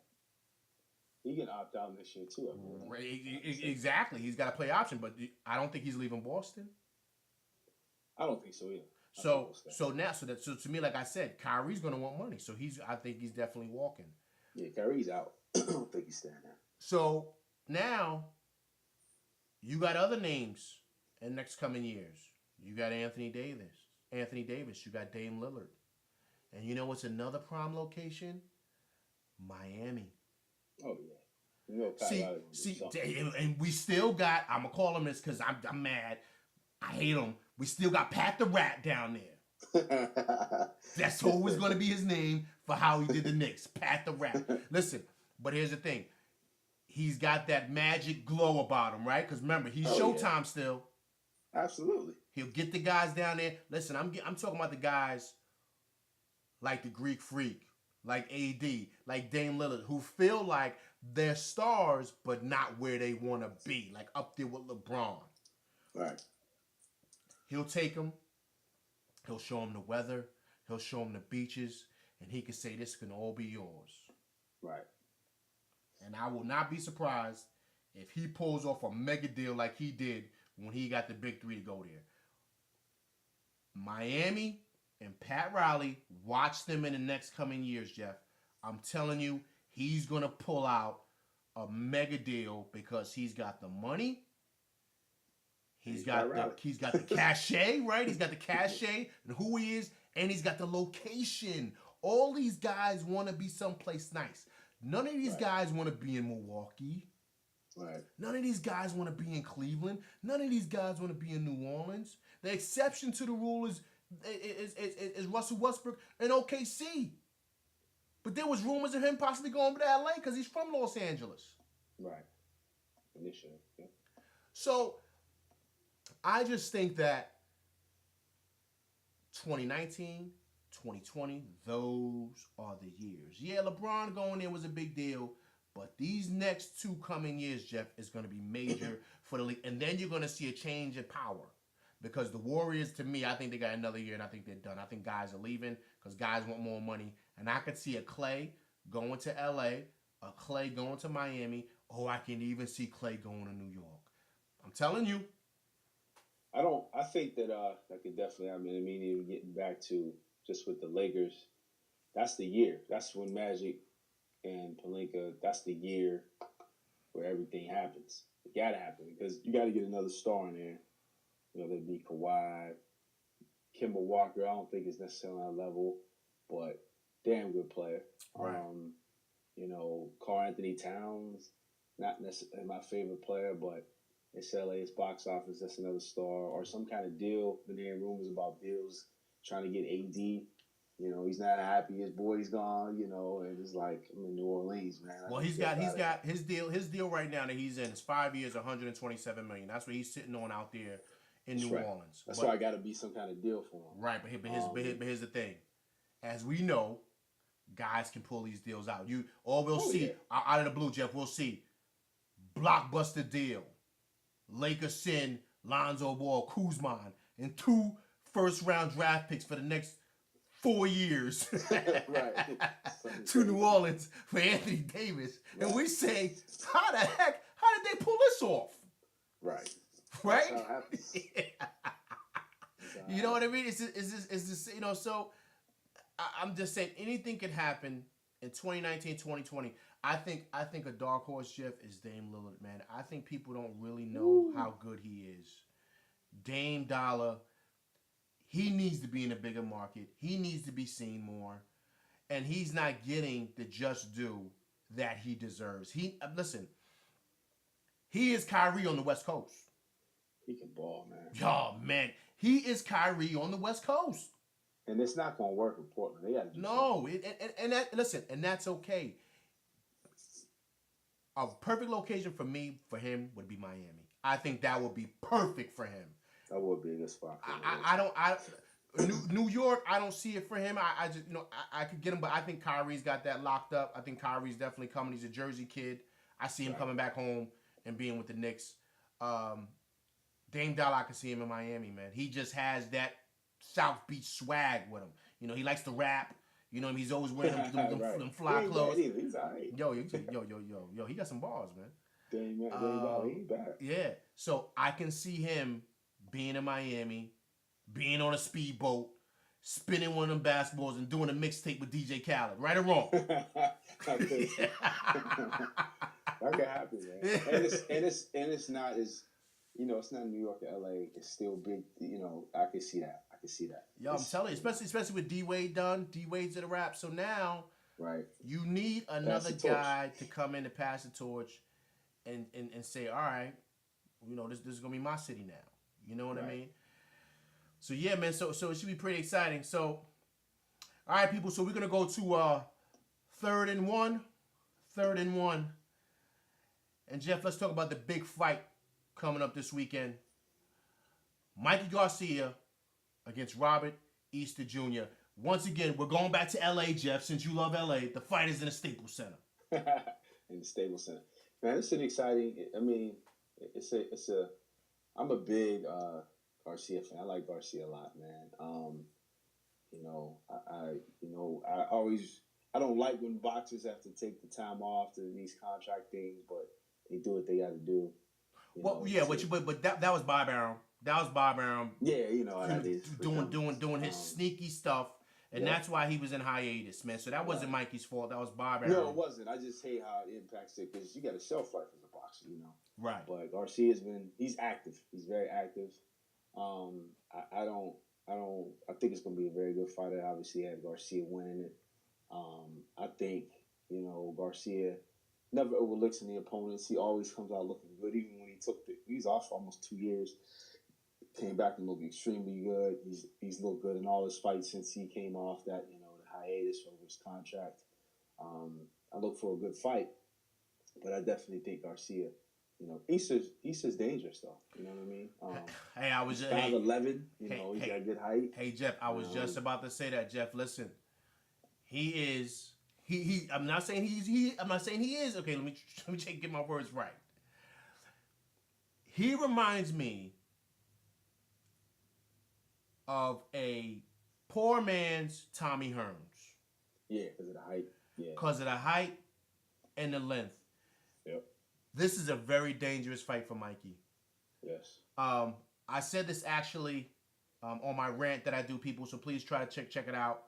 He can opt out this year too. I mean, Exactly. He's got a play option, but I don't think he's leaving Boston. I don't think so either. So to me, like I said, Kyrie's going to want money. So I think he's definitely walking. Yeah, Kyrie's out. I don't think he's staying there. So now you got other names in next coming years. You got Anthony Davis. You got Dame Lillard. And you know what's another prime location? Miami. Oh yeah. You know, see, and we still got. I'm gonna call him this because I'm mad. I hate him. We still got Pat the Rat down there. That's always going to be his name for how he did the Knicks. Pat the Rat. Listen, but here's the thing. He's got that magic glow about him, right? Because remember, he's Showtime still. Absolutely. He'll get the guys down there. Listen, I'm talking about the guys like the Greek Freak, like AD, like Dame Lillard, who feel like they're stars, but not where they want to be, like up there with LeBron. Right. He'll take them. He'll show them the weather. He'll show them the beaches. And he can say, this can all be yours. Right. And I will not be surprised if he pulls off a mega deal like he did when he got the big three to go there. Miami and Pat Riley, watch them in the next coming years, Jeff. I'm telling you, he's going to pull out a mega deal because he's got the money. He's got the cachet, right? He's got the cachet and who he is, and he's got the location. All these guys want to be someplace nice. None of these Right. guys want to be in Milwaukee. Right. None of these guys want to be in Cleveland. None of these guys want to be in New Orleans. The exception to the rule is Russell Westbrook and OKC. But there was rumors of him possibly going to LA because he's from Los Angeles. Right. Initially. Yeah. So I just think that 2019, 2020, those are the years. Yeah, LeBron going there was a big deal, but these next 2 coming years, Jeff, is going to be major for the league. And then you're going to see a change in power. Because the Warriors, to me, I think they got another year and I think they're done. I think guys are leaving because guys want more money. And I could see a Clay going to LA, a Clay going to Miami, or I can even see Clay going to New York. I'm telling you. I think that that could definitely. I mean, even getting back to just with the Lakers, that's the year. That's when Magic and Pelinka. That's the year where everything happens. It gotta happen because you got to get another star in there. You know, there'd be Kawhi, Kemba Walker. I don't think is necessarily on that level, but damn good player. Right. You know, Karl Anthony Towns, not necessarily my favorite player, but it's LA's box office. That's another star or some kind of deal. Been hearing rumors about Bills trying to get AD. You know, he's not happy. His boy's gone. You know, and it's like I'm in New Orleans, man. Well, he's got his deal right now that he's in is 5 years, 127 million. That's what he's sitting on out there in New Orleans. That's why I got to be some kind of deal for him. Right, but here's the thing. As we know, guys can pull these deals out. We'll see out of the blue, Jeff. We'll see blockbuster deal. Lakers send Lonzo Ball, Kuzma, and 2 first-round draft picks for the next 4 years to New Orleans for Anthony Davis. Right. And we say, how did they pull this off? Right. Right? That's how it happens. You know what I mean? It's just you know, so I'm just saying anything can happen in 2019, 2020. I think a dark horse, Jeff, is Dame Lillard, man. I think people don't really know how good he is. Dame Dollar, he needs to be in a bigger market. He needs to be seen more. And he's not getting the just due that he deserves. Listen, he is Kyrie on the West Coast. He can ball, man. Oh, man. He is Kyrie on the West Coast. And it's not going to work in Portland. They got to do listen, and that's okay. A perfect location for him would be Miami. I think that would be perfect for him. That would be a good spot. New York, I don't see it for him. I just, I could get him, but I think Kyrie's got that locked up. I think Kyrie's definitely coming. He's a Jersey kid. I see him coming back home and being with the Knicks. Dame Dollar, I can see him in Miami, man. He just has that South Beach swag with him. You know, he likes to rap. You know, he's always wearing them fly clothes. He's all right. Yo, he got some bars, man. Dame Dollar, he bad. Yeah, so I can see him being in Miami, being on a speedboat, spinning one of them basketballs and doing a mixtape with DJ Khaled. Right or wrong? That could happen, man. And it's not as, it's not New York or LA. It's still big. I can see that. Yo, I'm telling you, especially with D-Wade done. D-Wade's at a wrap. So now, you need another guy to come in and pass the torch and say, all right, this is going to be my city now. You know what I mean? So, yeah, man. So it should be pretty exciting. So, all right, people. So we're going to go to 3rd and 1. 3rd and 1. And, Jeff, let's talk about the big fight coming up this weekend. Mikey Garcia against Robert Easter Jr. Once again, we're going back to L.A., Jeff, since you love L.A. The fight is in the Staples Center. In the Staples Center. Man, it's an exciting, I'm a big Garcia fan. I like Garcia a lot, man. I don't like when boxers have to take the time off to these contract things, but they do what they got to do. But that was Bob Arum. That was Bob Arum. Yeah, how that is. Doing his sneaky stuff, and that's why he was in hiatus, man. So that wasn't Mikey's fault. That was Bob Arum. No, it wasn't. I just hate how it impacts it because you got a shelf life as a boxer, Right. But Garcia's he's active. He's very active. I think it's gonna be a very good fight. I obviously have Garcia winning it. I think You know, Garcia never overlooks any opponents. He always comes out looking good, even when he's off for almost 2 years. Came back and looked extremely good. He's looked good in all his fights since he came off that, you know, the hiatus over his contract. I look for a good fight, but I definitely think Garcia. You know, Issa's dangerous though. You know what I mean? Hey, I was 5'11". You know, he's got good height. Hey, Jeff, I was just about to say that, Jeff. Listen, he is. He. I'm not saying he's. I'm not saying he is. Okay, let me get my words right. He reminds me of a poor man's Tommy Hearns. Yeah, because of the height. Yeah. Because of the height and the length. Yep. This is a very dangerous fight for Mikey. Yes. I said this actually on my rant that I do, people, so please try to check it out.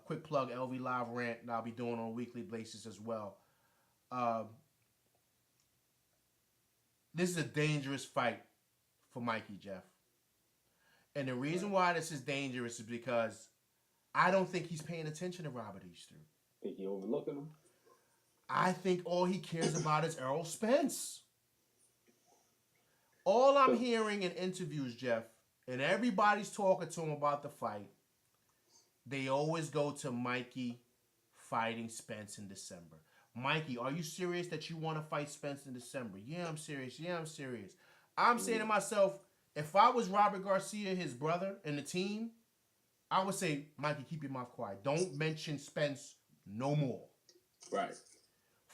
Quick plug, LV Live rant that I'll be doing on a weekly basis as well. This is a dangerous fight for Mikey, Jeff. And the reason why this is dangerous is because I don't think he's paying attention to Robert Easter. Think he overlooking him? I think all he cares about is Errol Spence. All I'm hearing in interviews, Jeff, and everybody's talking to him about the fight, they always go to Mikey fighting Spence in December. Mikey, are you serious that you want to fight Spence in December? Yeah, I'm serious. Yeah, I'm serious. I'm saying to myself, if I was Robert Garcia, his brother, and the team, I would say, Mikey, keep your mouth quiet. Don't mention Spence no more. Right.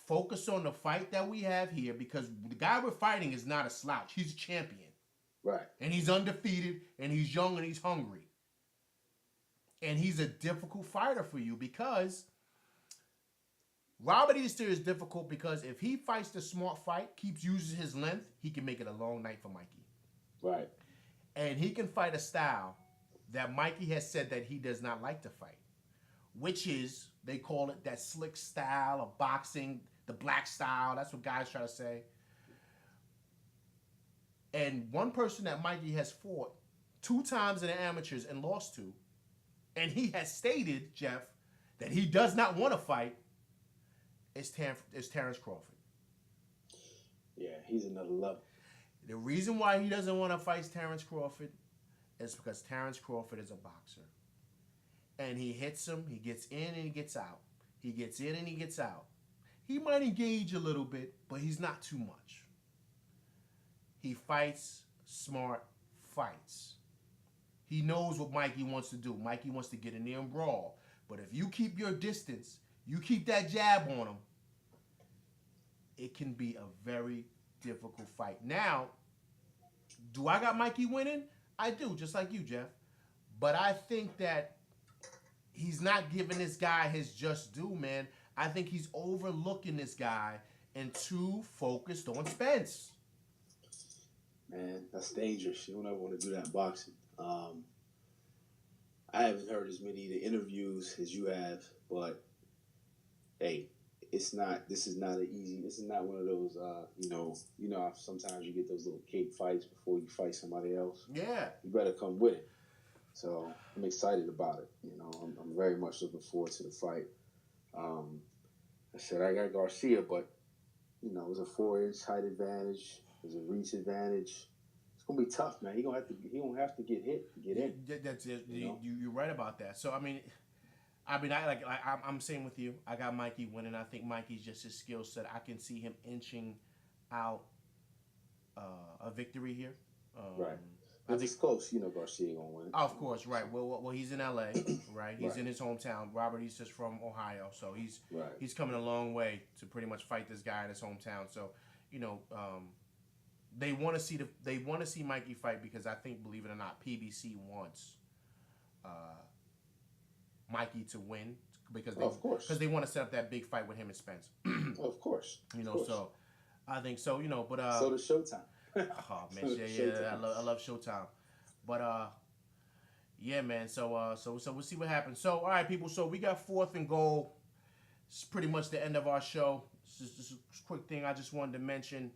Focus on the fight that we have here, because the guy we're fighting is not a slouch. He's a champion. Right. And he's undefeated, and he's young, and he's hungry. And he's a difficult fighter for you, because Robert Easter is difficult because if he fights the smart fight, keeps using his length, he can make it a long night for Mikey. Right. And he can fight a style that Mikey has said that he does not like to fight, which is, they call it that slick style of boxing, the black style. That's what guys try to say. And one person that Mikey has fought 2 times in the amateurs and lost to, and he has stated, Jeff, that he does not want to fight, is Terrence Crawford. Yeah, he's another level. The reason why he doesn't want to fight Terrence Crawford is because Terrence Crawford is a boxer. And he hits him, he gets in and he gets out. He gets in and he gets out. He might engage a little bit, but he's not too much. He fights smart fights. He knows what Mikey wants to do. Mikey wants to get in there and brawl. But if you keep your distance, you keep that jab on him, it can be a very difficult fight. Now, do I got Mikey winning? I do, just like you, Jeff. But I think that he's not giving this guy his just due, man. I think he's overlooking this guy and too focused on Spence. Man, that's dangerous. You don't ever want to do that in boxing. I haven't heard as many of the interviews as you have, but hey, this is not one of those, how sometimes you get those little cake fights before you fight somebody else. Yeah. You better come with it. So I'm excited about it. You know, I'm very much looking forward to the fight. I said I got Garcia, but you know, it was a 4-inch height advantage. There's a reach advantage. It's gonna be tough, man. He gonna have to get hit to get in. That's it. You're right about that. So I'm saying with you, I got Mikey winning. I think Mikey's just his skill set. I can see him inching out a victory here. Right. I think it's close. You know, Garcia gonna win. Of course, right. Well, he's in LA, right? He's in his hometown. Robert Easter's from Ohio, so he's coming a long way to pretty much fight this guy in his hometown. So, you know, they want to see Mikey fight because I think, believe it or not, PBC wants Mikey to win because they want to set up that big fight with him and Spence. Of course. You know, so I think so. You know, but so does Showtime. Oh man, yeah, I love Showtime, but yeah, man. So we'll see what happens. So all right, people. So we got 4th and goal. It's pretty much the end of our show. Just a quick thing I just wanted to mention,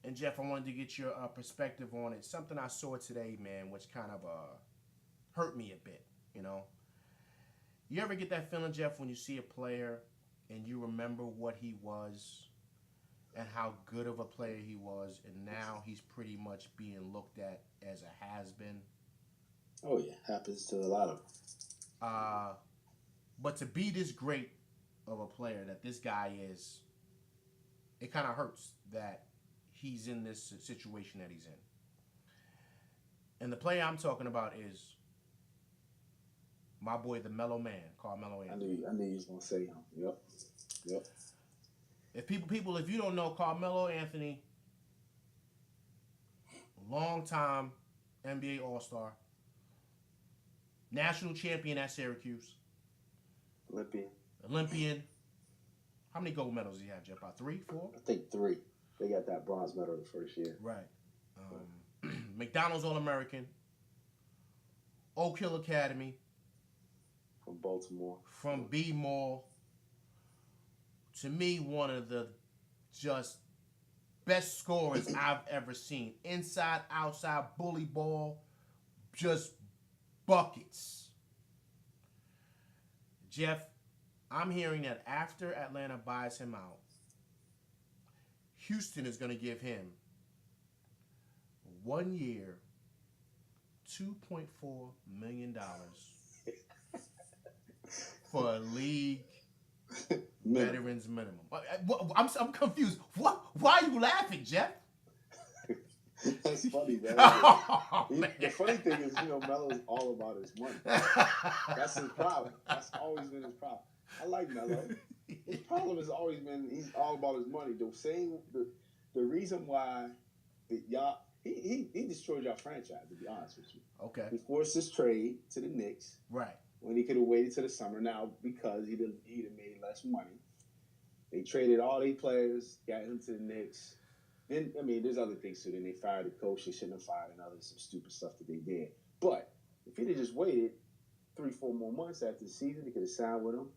and Jeff, I wanted to get your perspective on it. Something I saw today, man, which kind of hurt me a bit. You know, you ever get that feeling, Jeff, when you see a player and you remember what he was and how good of a player he was, and now he's pretty much being looked at as a has-been. Oh yeah, happens to a lot of them. Uh, but to be this great of a player that this guy is, it kind of hurts that he's in this situation that he's in. And the player I'm talking about is my boy, the Mellow Man, Carmelo Anthony. I knew you was gonna say him. Yep. If if you don't know Carmelo Anthony, long time NBA All-Star, national champion at Syracuse, Olympian. How many gold medals do you have, Jeff? About 3, 4? I think 3. They got that bronze medal the first year. Right. McDonald's All-American, Oak Hill Academy, From Baltimore. from B Mall. To me, one of the just best scorers I've ever seen. Inside, outside, bully ball, just buckets. Jeff, I'm hearing that after Atlanta buys him out, Houston is going to give him 1 year, $2.4 million for a league veterans minimum. I'm confused. What? Why are you laughing, Jeff? That's funny, man. Oh, man. The funny thing is, Melo's all about his money. That's his problem. That's always been his problem. I like Melo. His problem has always been he's all about his money. The reason why y'all he destroyed your franchise, to be honest with you. Okay. He forced his trade to the Knicks. Right. When he could have waited to the summer. Now, because he'd have made less money. They traded all their players, got him to the Knicks. Then, there's other things too. Then they fired the coach they shouldn't have fired and some stupid stuff that they did. But if he'd have just waited 3-4 more months after the season, they could have signed with him.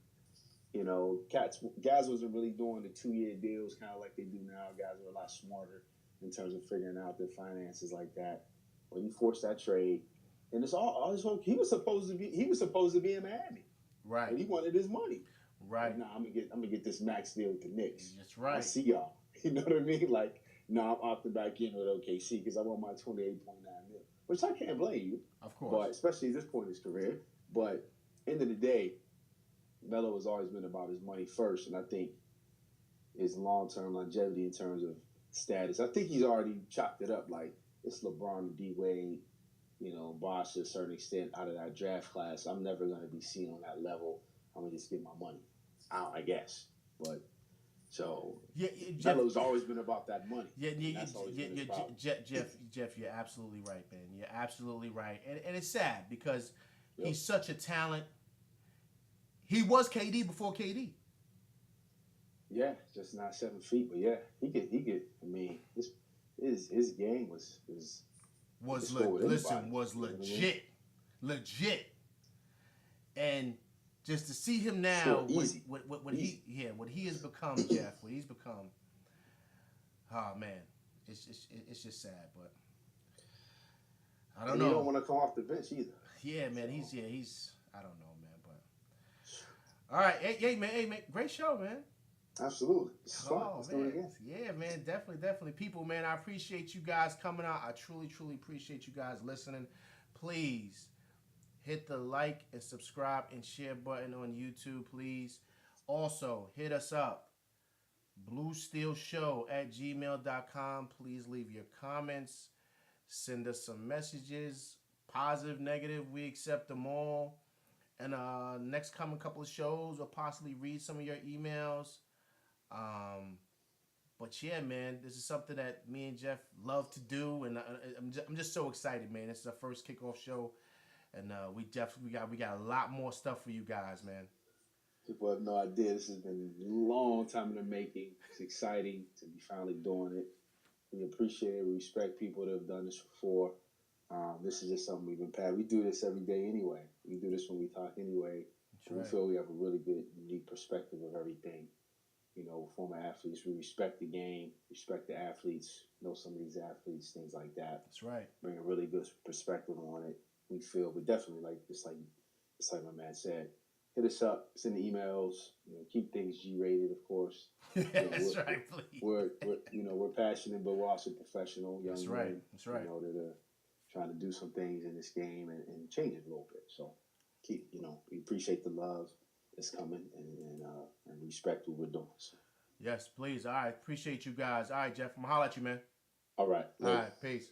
Guys wasn't really doing the 2-year deals kind of like they do now. Guys are a lot smarter in terms of figuring out their finances like that. But he forced that trade. And it's all his whole. He was supposed to be in Miami, right? And he wanted his money, right? Like, I'm gonna get this max deal with the Knicks. That's right. I see y'all. You know what I mean? Like, no, I'm opting back in with OKC because I want my $28.9 million, which I can't blame you, of course. But especially at this point in his career. But end of the day, Melo has always been about his money first, and I think his long-term longevity in terms of status. I think he's already chopped it up. Like it's LeBron and D Wade. Bosh to a certain extent out of that draft class. I'm never going to be seen on that level. I'm going to just get my money out, I guess. But, so, Melo's always been about that money. Jeff, you're absolutely right, man. You're absolutely right. And it's sad because he's such a talent. He was KD before KD. Yeah, just not 7 feet. But, yeah, he could. His game was legit, and just to see him now, what he has become, Jeff, what he's become. Oh man, it's just sad, but I don't know. He don't want to come off the bench either. Yeah, man, he's I don't know, man, but all right, hey man, great show, man. Absolutely. It's fun. Let's do it again. Yeah, man, definitely. People, man, I appreciate you guys coming out. I truly appreciate you guys listening. Please hit the like and subscribe and share button on YouTube, please. Also, hit us up, bluesteelshow@gmail.com. Please leave your comments. Send us some messages, positive, negative. We accept them all. And next coming couple of shows, we'll possibly read some of your emails. But yeah, man, this is something that me and Jeff love to do, and I'm just so excited, man. This is our first kickoff show, and we got a lot more stuff for you guys, man. People have no idea. This has been a long time in the making. It's exciting to be finally doing it. We appreciate it. We respect people that have done this before. This is just something we've been past. We do this every day anyway. We do this when we talk anyway. We feel we have a really good, unique perspective of everything. Former athletes, we respect the game, respect the athletes, know some of these athletes, things like that. That's right. Bring a really good perspective on it. We feel, but definitely like my man said, hit us up, send the emails. Keep things G-rated, of course. That's right, please. We're passionate, but we're also professional young That's men. right. That's right. That are trying to do some things in this game and change it a little bit. So we appreciate the love that's coming and respect what we're doing. So. Yes, please. All right. Appreciate you guys. All right, Jeff. I'm going to holler at you, man. All right. All right. Peace.